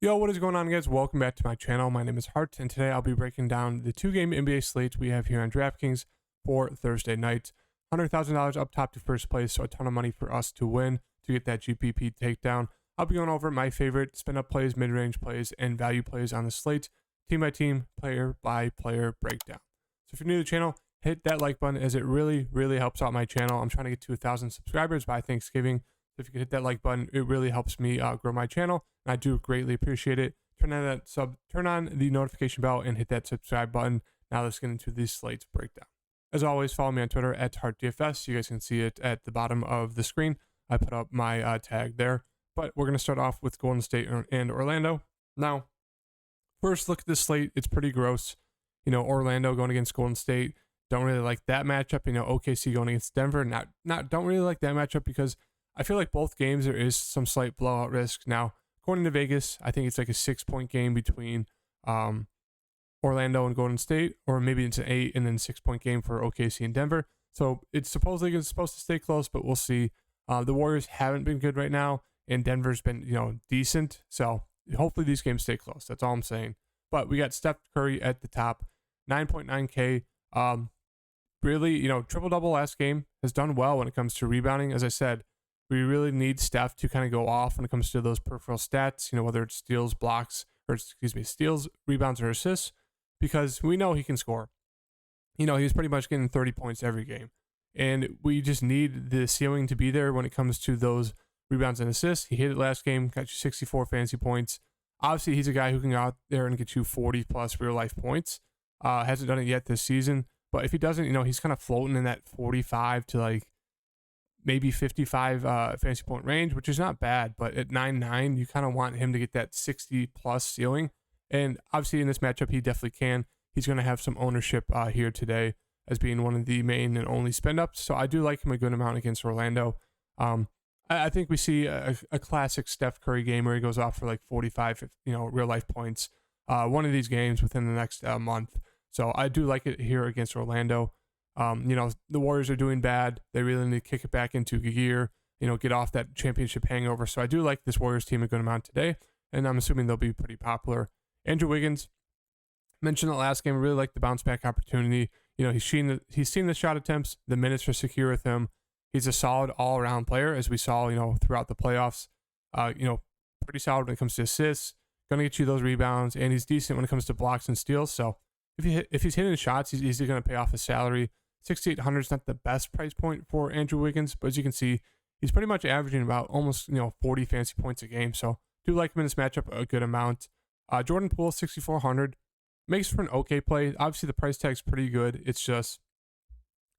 Yo, what is going on, guys? Welcome back to my channel. My name is Hart, and today I'll be breaking down the two-game NBA slate we have here on DraftKings for Thursday night. $100,000 up top to first place, so a ton of money for us to win to get that GPP takedown. I'll be going over my favorite spin-up plays, mid-range plays, and value plays on the slate, team by team, player by player breakdown. So if you're new to the channel, hit that like button as it really helps out my channel. I'm trying to get to 1,000 subscribers by Thanksgiving. If you could hit that like button, it really helps me grow my channel, and I do greatly appreciate it. Turn on the notification bell and hit that subscribe button. Now let's get into the slate breakdown. As always, follow me on Twitter at HartDFS. You guys can see it at the bottom of the screen. I put up my tag there. But we're going to start off with Golden State and Orlando. Now, first look at this slate. It's pretty gross. You know, Orlando going against Golden State. Don't really like that matchup. You know, OKC going against Denver. Don't really like that matchup because I feel like both games there is some slight blowout risk. Now, according to Vegas, I think it's like a 6-point game between Orlando and Golden State, or maybe it's an 8 and then 6-point game for OKC and Denver. So it's supposedly supposed to stay close, but we'll see. The Warriors haven't been good right now, and Denver's been, you know, decent. So hopefully these games stay close. That's all I'm saying. But we got Steph Curry at the top, 9.9K. Really, you know, triple-double last game, has done well when it comes to rebounding. As I said, we really need Steph to kind of go off when it comes to those peripheral stats, you know, whether it's steals, steals, rebounds, or assists, because we know he can score. You know, he's pretty much getting 30 points every game. And we just need the ceiling to be there when it comes to those rebounds and assists. He hit it last game, got you 64 fantasy points. Obviously, he's a guy who can go out there and get you 40-plus real-life points. Hasn't done it yet this season. But if he doesn't, you know, he's kind of floating in that 45 to, like, maybe 55 fantasy point range, which is not bad, but at 9.9, you kind of want him to get that 60-plus ceiling. And obviously in this matchup, he definitely can. He's going to have some ownership here today as being one of the main and only spend-ups. So I do like him a good amount against Orlando. I think we see a classic Steph Curry game where he goes off for like 45, you know, real-life points. One of these games within the next month. So I do like it here against Orlando. You know, the Warriors are doing bad. They really need to kick it back into gear, you know, get off that championship hangover. So I do like this Warriors team a good amount today, and I'm assuming they'll be pretty popular. Andrew Wiggins, mentioned the last game, I really like the bounce back opportunity. You know, he's seen the shot attempts, the minutes are secure with him. He's a solid all-around player, as we saw, you know, throughout the playoffs. You know, pretty solid when it comes to assists, gonna get you those rebounds, and he's decent when it comes to blocks and steals. So if he's hitting shots, he's easily going to pay off his salary. 6,800 is not the best price point for Andrew Wiggins, but as you can see, he's pretty much averaging about almost, you know, 40 fantasy points a game. So do like him in this matchup a good amount. Jordan Poole, 6,400, makes for an okay play. Obviously, the price tag's pretty good. It's just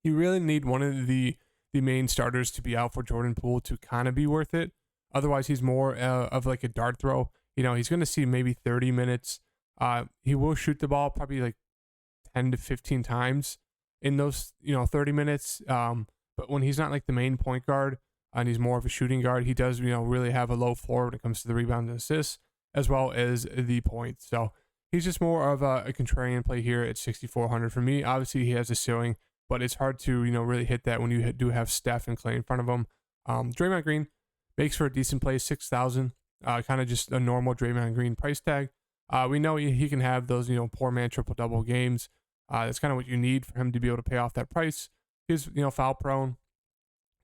you really need one of the main starters to be out for Jordan Poole to kind of be worth it. Otherwise, he's more of like a dart throw. You know, he's going to see maybe 30 minutes. He will shoot the ball probably like 10 to 15 times in those, you know, 30 minutes. But when he's not like the main point guard and he's more of a shooting guard, he does, you know, really have a low floor when it comes to the rebounds and assists as well as the points. So he's just more of a contrarian play here at 6,400 for me. Obviously, he has a ceiling, but it's hard to, you know, really hit that when you do have Steph and Clay in front of him. Draymond Green makes for a decent play, 6,000. Kind of just a normal Draymond Green price tag. We know he can have those, you know, poor man triple-double games. That's kind of what you need for him to be able to pay off that price. He's, you know, foul prone,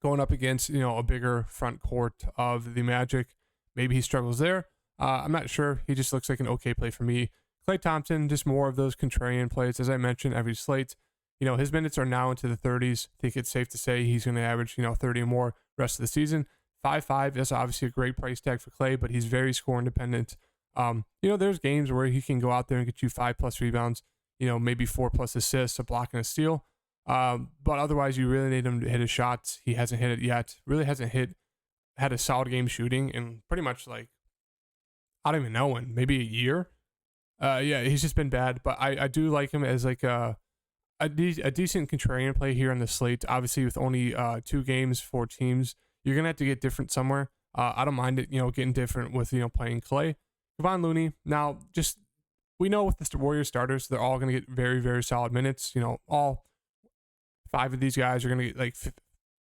going up against, you know, a bigger front court of the Magic. Maybe he struggles there. I'm not sure. He just looks like an okay play for me. KLAY Thompson, just more of those contrarian plays. As I mentioned, every slate, you know, his minutes are now into the 30s. I think it's safe to say he's going to average, you know, 30 or more rest of the season. 5.5 is obviously a great price tag for KLAY, but he's very score independent. You know, there's games where he can go out there and get you 5+ rebounds, you know, maybe 4+ assists, a block and a steal. But otherwise, you really need him to hit his shots. He hasn't hit it yet. Really hasn't had a solid game shooting in pretty much like, I don't even know when, maybe a year. Yeah, he's just been bad. But I do like him as like a decent contrarian play here on the slate. Obviously, with only 2 games, 4 teams, you're gonna have to get different somewhere. I don't mind it, you know, getting different with, you know, playing KLAY. KEVON Looney. Now, just we know with the Warriors starters, they're all going to get very solid minutes. You know, all 5 of these guys are going to get like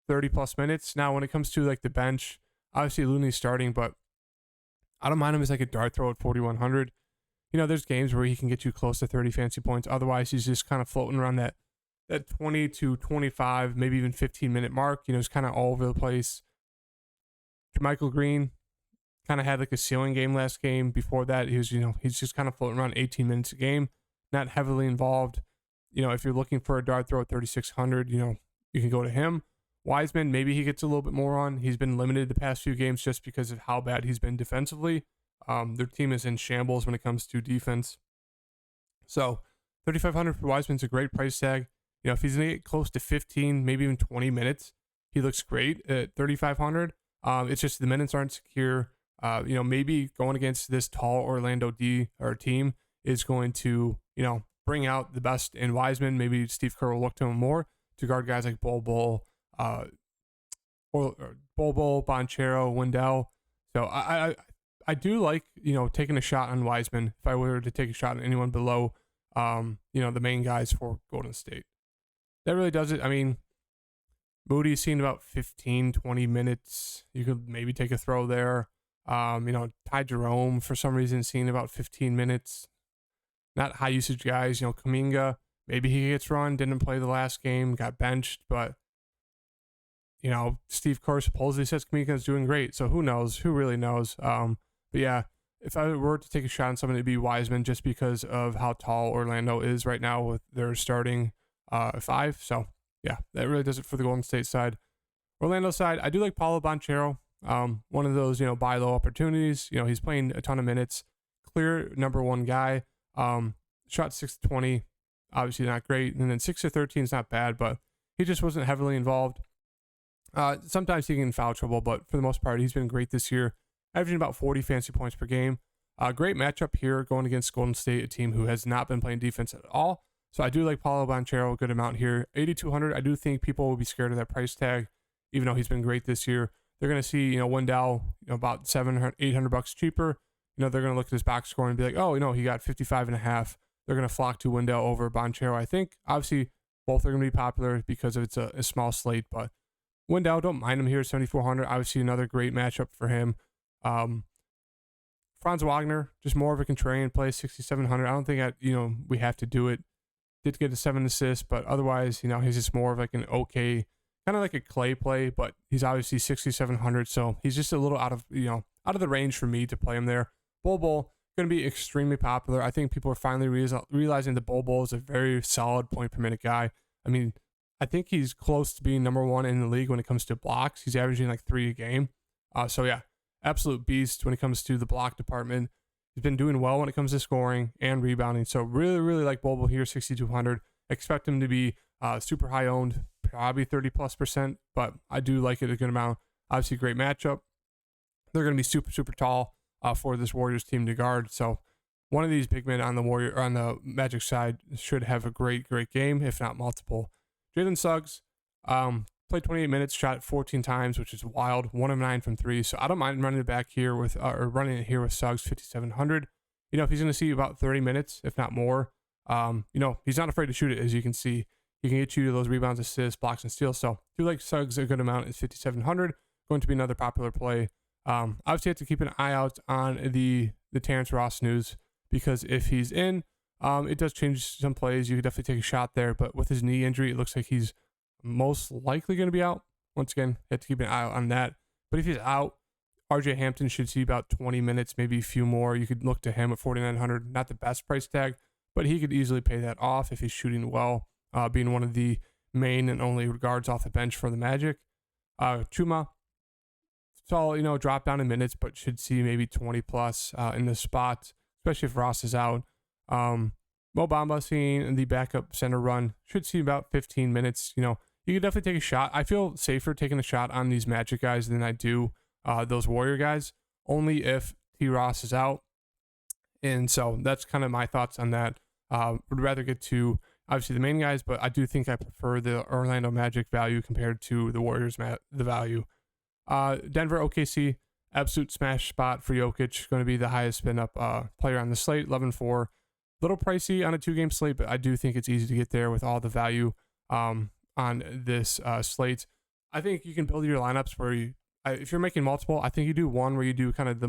30+ minutes. Now, when it comes to like the bench, obviously Looney's starting, but I don't mind him as like a dart throw at 4,100. You know, there's games where he can get you close to 30 fancy points. Otherwise, he's just kind of floating around that 20 to 25, maybe even 15-minute mark. You know, he's kind of all over the place. Michael Green kind of had like a ceiling game last game. Before that, he was, you know, he's just kind of floating around 18 minutes a game, not heavily involved. You know, if you're looking for a dart throw at 3,600, you know, you can go to him. Wiseman, maybe he gets a little bit more on. He's been limited the past few games just because of how bad he's been defensively. Their team is in shambles when it comes to defense. So 3,500 for Wiseman's a great price tag. You know, if he's going to get close to 15, maybe even 20 minutes, he looks great at 3,500. It's just the minutes aren't secure. You know, maybe going against this tall Orlando team is going to, you know, bring out the best in Wiseman. Maybe Steve Kerr will look to him more to guard guys like Bol, Banchero, Wendell. So I do like, you know, taking a shot on Wiseman if I were to take a shot on anyone below, you know, the main guys for Golden State. That really does it. I mean, Moody's seen about 15, 20 minutes. You could maybe take a throw there. You know, Ty Jerome, for some reason, seen about 15 minutes. Not high usage guys. You know, Kuminga, maybe he gets run, didn't play the last game, got benched, but, you know, Steve Kerr supposedly says Kuminga's doing great. So who knows? Who really knows? But yeah, if I were to take a shot on someone, it'd be Wiseman just because of how tall Orlando is right now with their starting 5. So yeah, that really does it for the Golden State side. Orlando side, I do like PAOLO Banchero. One of those, you know, buy low opportunities. You know, he's playing a ton of minutes. Clear number 1 guy. Shot 6-20, obviously not great. And then 6-13 is not bad, but he just wasn't heavily involved. Sometimes he can foul trouble, but for the most part, he's been great this year, averaging about 40 fancy points per game. Great matchup here going against Golden State, a team who has not been playing defense at all. So I do like PAOLO Banchero a good amount here. 8,200, I do think people will be scared of that price tag, even though he's been great this year. They're going to see, you know, Wendell, you know, about $700, $800 cheaper. You know, they're going to look at his box score and be like, oh, you know, he got 55.5. They're going to flock to Wendell over Banchero, I think. Obviously, both are going to be popular because of it's a small slate, but Wendell, don't mind him here at 7,400. Obviously, another great matchup for him. Franz Wagner, just more of a contrarian play, 6,700. I don't think, you know, we have to do it. Did get a 7 assists, but otherwise, you know, he's just more of like an okay, kind of like a KLAY play, but he's obviously 6,700, so he's just a little out of the range for me to play him there. Bol going to be extremely popular. I think people are finally realizing that Bol is a very solid point per minute guy. I mean, I think he's close to being number 1 in the league when it comes to blocks. He's averaging like 3 a game. So yeah, absolute beast when it comes to the block department. He's been doing well when it comes to scoring and rebounding. So really, really like Bol here, 6,200. Expect him to be super high owned, probably 30+%, but I do like it a good amount. Obviously, great matchup. They're going to be super, super tall for this Warriors team to guard. So one of these big men on the Magic side should have a great, great game, if not multiple. Jalen SUGGS played 28 minutes, shot 14 times, which is wild. 1 of 9 from 3. So I don't mind running it back here with SUGGS 5,700. You know, if he's going to see about 30 minutes, if not more, you know, he's not afraid to shoot it. As you can see, he can get you those rebounds, assists, blocks, and steals. So do like SUGGS a good amount at 5,700. Going to be another popular play. Obviously, have to keep an eye out on the Terrence Ross news, because if he's in, it does change some plays. You could definitely take a shot there, but with his knee injury, it looks like he's most likely going to be out. Once again, you have to keep an eye out on that. But if he's out, RJ Hampton should see about 20 minutes, maybe a few more. You could look to him at 4,900. Not the best price tag, but he could easily pay that off if he's shooting well, being one of the main and only guards off the bench for the Magic. Chuma, so, you know, drop down in minutes, but should see maybe 20 plus in the spot, especially if Ross is out. Mo Bamba seeing the backup center run, should see about 15 minutes. You know, you could definitely take a shot. I feel safer taking a shot on these Magic guys than I do those Warrior guys, only if T. Ross is out. And so that's kind of my thoughts on that. Would rather get to obviously the main guys, but I do think I prefer the Orlando Magic value compared to the Warriors the value. Denver OKC, absolute smash spot for Jokic, going to be the highest spin up player on the slate, 11-4. Little pricey on a 2-game slate, but I do think it's easy to get there with all the value on this slate. I think you can build your lineups where if you're making multiple, I think you do one where you do kind of the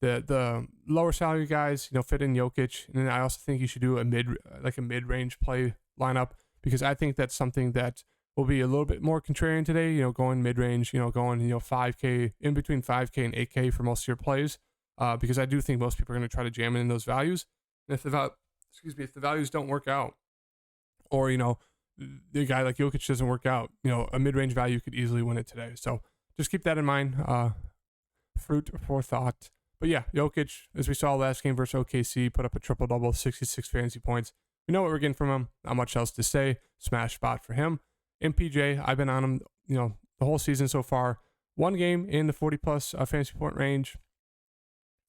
the lower salary guys, fit in Jokic, and then I also think you should do a mid-range play lineup, because I think that's something that will be a little bit more contrarian today. Going mid-range, going 5K, in between 5K and 8K for most of your plays, because I do think most people are going to try to jam in those values. And if the values don't work out, or the guy like Jokic doesn't work out, a mid-range value could easily win it today. So just keep that in mind. Fruit for thought. But yeah, Jokic, as we saw last game versus OKC, put up a triple-double, 66 fantasy points. We know what we're getting from him. Not much else to say. Smash spot for him. MPJ, I've been on him, the whole season so far. One game in the 40-plus fantasy point range.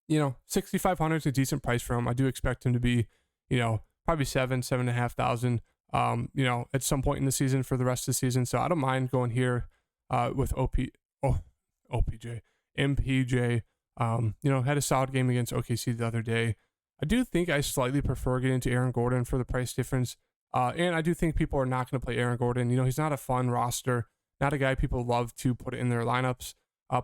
6,500 is a decent price for him. I do expect him to be, probably 7,500, at some point in the season for the rest of the season. So I don't mind going here with MPJ. Had a solid game against OKC the other day. I do think I slightly prefer getting to Aaron Gordon for the price difference. And I do think people are not going to play Aaron Gordon. He's not a fun roster, not a guy people love to put in their lineups.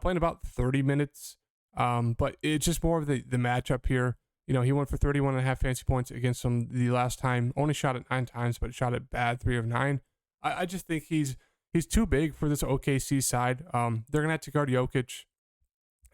Playing about 30 minutes. But it's just more of the matchup here. He went for 31.5 fantasy points against him the last time. Only shot it 9 times, but shot it bad 3 of 9. I just think he's too big for this OKC side. They're going to have to guard Jokic.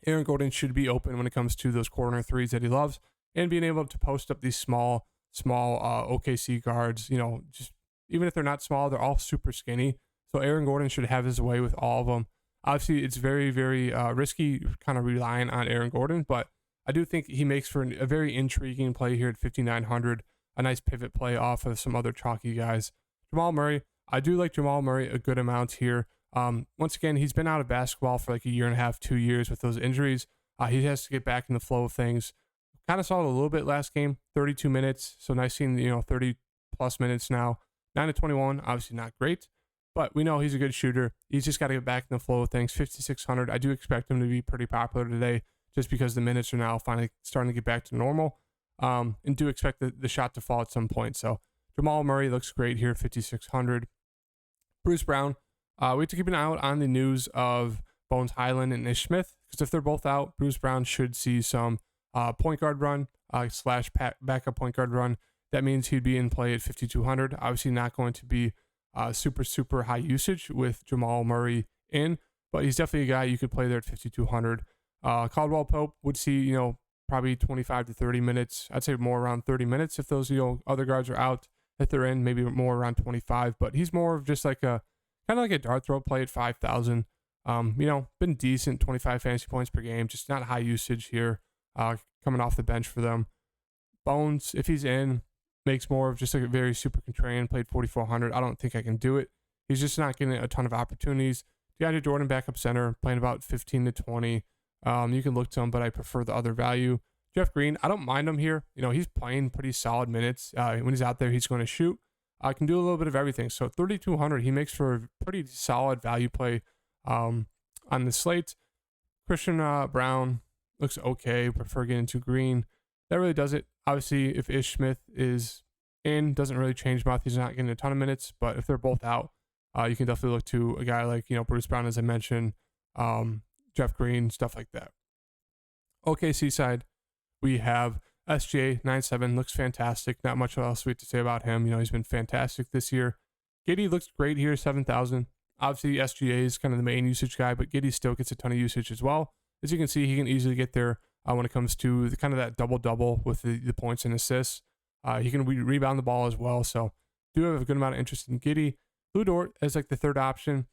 Aaron Gordon should be open when it comes to those corner threes that he loves, and being able to post up these small OKC guards. Just even if they're not small, they're all super skinny. So Aaron Gordon should have his way with all of them. Obviously, it's very, very risky kind of relying on Aaron Gordon, but I do think he makes for a very intriguing play here at 5,900, a nice pivot play off of some other chalky guys. Jamal Murray, I do like Jamal Murray a good amount here. Once again, he's been out of basketball for like a year and a half, 2 years with those injuries. He has to get back in the flow of things. Kind of saw it a little bit last game, 32 minutes. So nice seeing, 30 plus minutes now. 9 to 21, obviously not great, but we know he's a good shooter. He's just got to get back in the flow of things. 5,600. I do expect him to be pretty popular today, just because the minutes are now finally starting to get back to normal. And do expect the shot to fall at some point. So Jamal Murray looks great here, 5,600. Bruce Brown. We have to keep an eye out on the news of Bones Hyland and Ish Smith, because if they're both out, Bruce Brown should see some point guard run slash backup point guard run. That means he'd be in play at 5,200. Obviously not going to be super high usage with Jamal Murray in, but he's definitely a guy you could play there at 5,200. Caldwell Pope would see, probably 25 to 30 minutes. I'd say more around 30 minutes if those, other guards are out. If they're in, maybe more around 25, but he's more of just like a kind of like a dart throw play at 5,000. Been decent, 25 fantasy points per game, just not high usage here, coming off the bench for them. Bones, if he's in, makes more of just like a very super contrarian, played 4,400. I don't think I can do it. He's just not getting a ton of opportunities. DeAndre Jordan, backup center, playing about 15 to 20. You can look to him, but I prefer the other value. Jeff Green, I don't mind him here. He's playing pretty solid minutes. When he's out there, he's going to shoot. Can do a little bit of everything. So 3,200, he makes for a pretty solid value play on the slate. Christian Brown looks okay. Prefer getting to Green. That really does it. Obviously, if Ish Smith is in, doesn't really change much. He's not getting a ton of minutes, but if they're both out, you can definitely look to a guy like, Bruce Brown, as I mentioned, Jeff Green, stuff like that. OKC side, we have SGA 9.7, looks fantastic. Not much else we have to say about him. He's been fantastic this year. Giddey looks great here, 7,000. Obviously, SGA is kind of the main usage guy, but Giddey still gets a ton of usage as well. As you can see, he can easily get there when it comes to kind of that double-double with the points and assists. He can rebound the ball as well, so do have a good amount of interest in Giddey. Lou Dort as like the third option.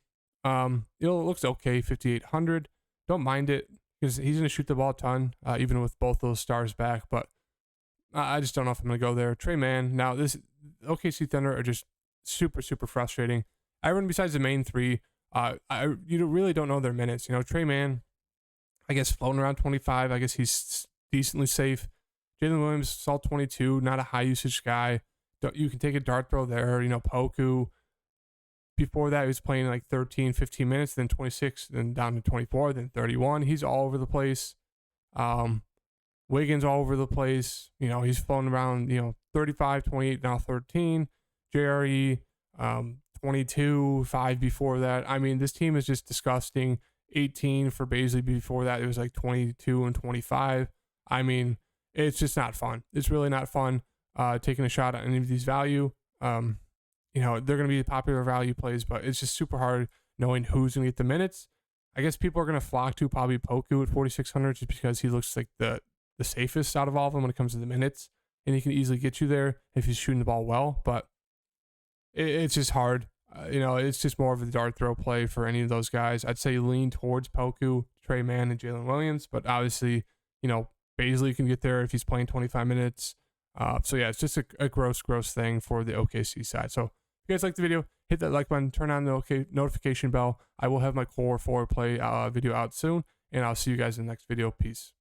It looks okay, 5,800. Don't mind it, because he's going to shoot the ball a ton, even with both those stars back, but I just don't know if I'm going to go there. Trey Mann. Now, this OKC Thunder are just super frustrating. Everyone besides the main three, you really don't know their minutes. Trey Mann, I guess, floating around 25. I guess he's decently safe. Jalen Williams, saw 22, not a high usage guy. You can take a dart throw there. Poku. Before that, he was playing like 13, 15 minutes, then 26, then down to 24, then 31. He's all over the place. Wiggins all over the place. He's floating around, 35, 28, now 13. JRE, 22, 5 before that. I mean, this team is just disgusting. 18 for Baisley before that. It was like 22 and 25. I mean, it's just not fun. It's really not fun taking a shot at any of these value. You know, they're going to be popular value plays, but it's just super hard knowing who's going to get the minutes. I guess people are going to flock to probably Poku at 4,600 just because he looks like the safest out of all of them when it comes to the minutes. And he can easily get you there if he's shooting the ball well. But it's just hard. You know, it's just more of a dart throw play for any of those guys. I'd say lean towards Poku, DRAYMOND, and Jalen Williams. But obviously, you know, Bazley can get there if he's playing 25 minutes. So yeah, it's just a gross thing for the OKC side. So if you guys like the video, hit that like button, turn on the notification bell. I will have my core 4 play video out soon, and I'll see you guys in the next video. Peace.